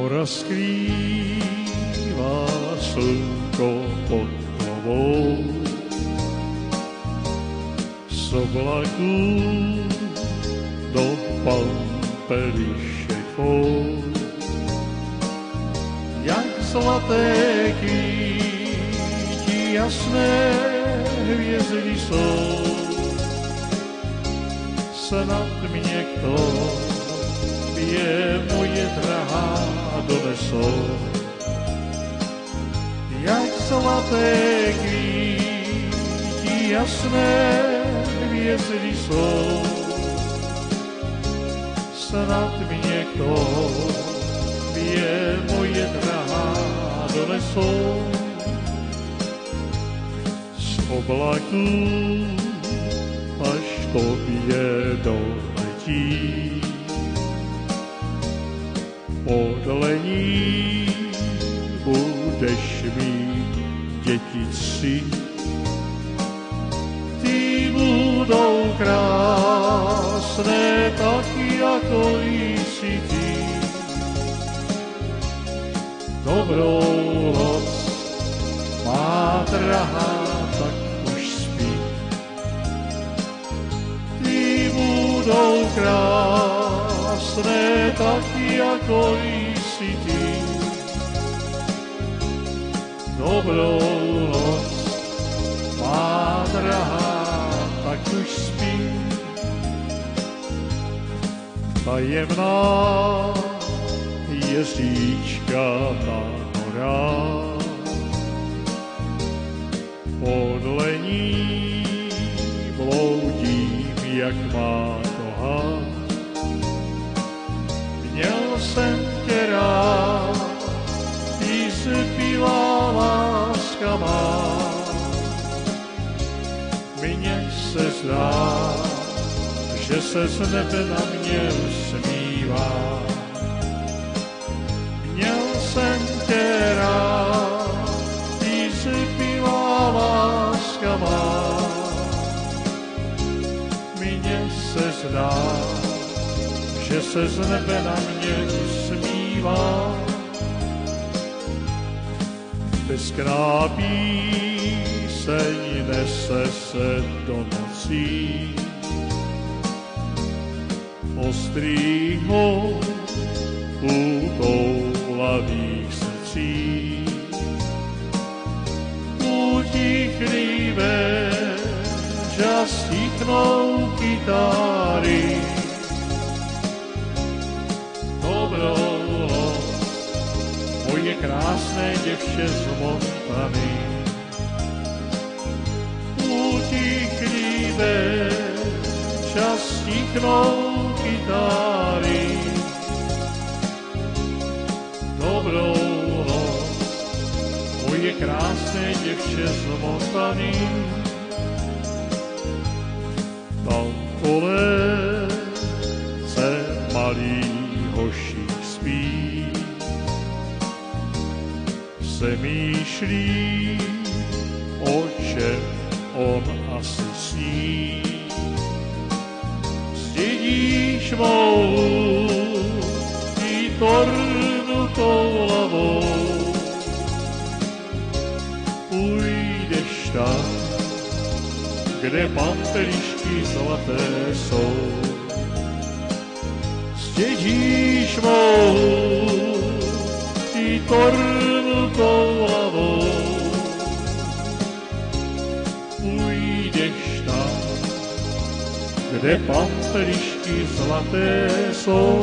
Hora skrýva slnko pod hlavou, z oblaku do pampeliše tvou, jak zlaté kvíti jasné hvězdy jsou, snad mě k tobě moje drahá donesou. Jak zlaté kvíti jasné hvězdy jsou, snad mě k tobě moje drahá donesou. Z oblaků až tobě doletí, podle ní budeš mít dětici. Ty budou krásné tak, jako jsi ty. Dobrou noc, má drahá, tak už spí. Ty budou krásné tak, jako jsi ty. Dobrou noc, má drahá, tak už spí. Tajemná je říčka na horách, podle ní bloudím, jak má noha. Měl jsem tě rád, ty zpívá láska má. Mně se zdá, že se z nebe na mě usmívá. Měl jsem tě rád, ty zpívá láska má. Mně se zdá, že se z nebe na mě usmívá. Peskrá píseň nese se do nocí, ostrýho útoulavých srdcí. Utichlivé čas tichnou kytáry, dobrou noc, moje krásné děvče z Montany. Utichlivé čas tichnou kytáry, dobrou noc, moje krásné děvče z Montany. Tam kolece malý hošík spí, přemýšlí, o čem on asi sní. Zdědíš mou i tornutou hlavou, půjdeš tam, kde pampelišky zlaté jsou. Zdědíš mou i tornutou hlavou, půjdeš tam, kde pampelišky zlaté jsou.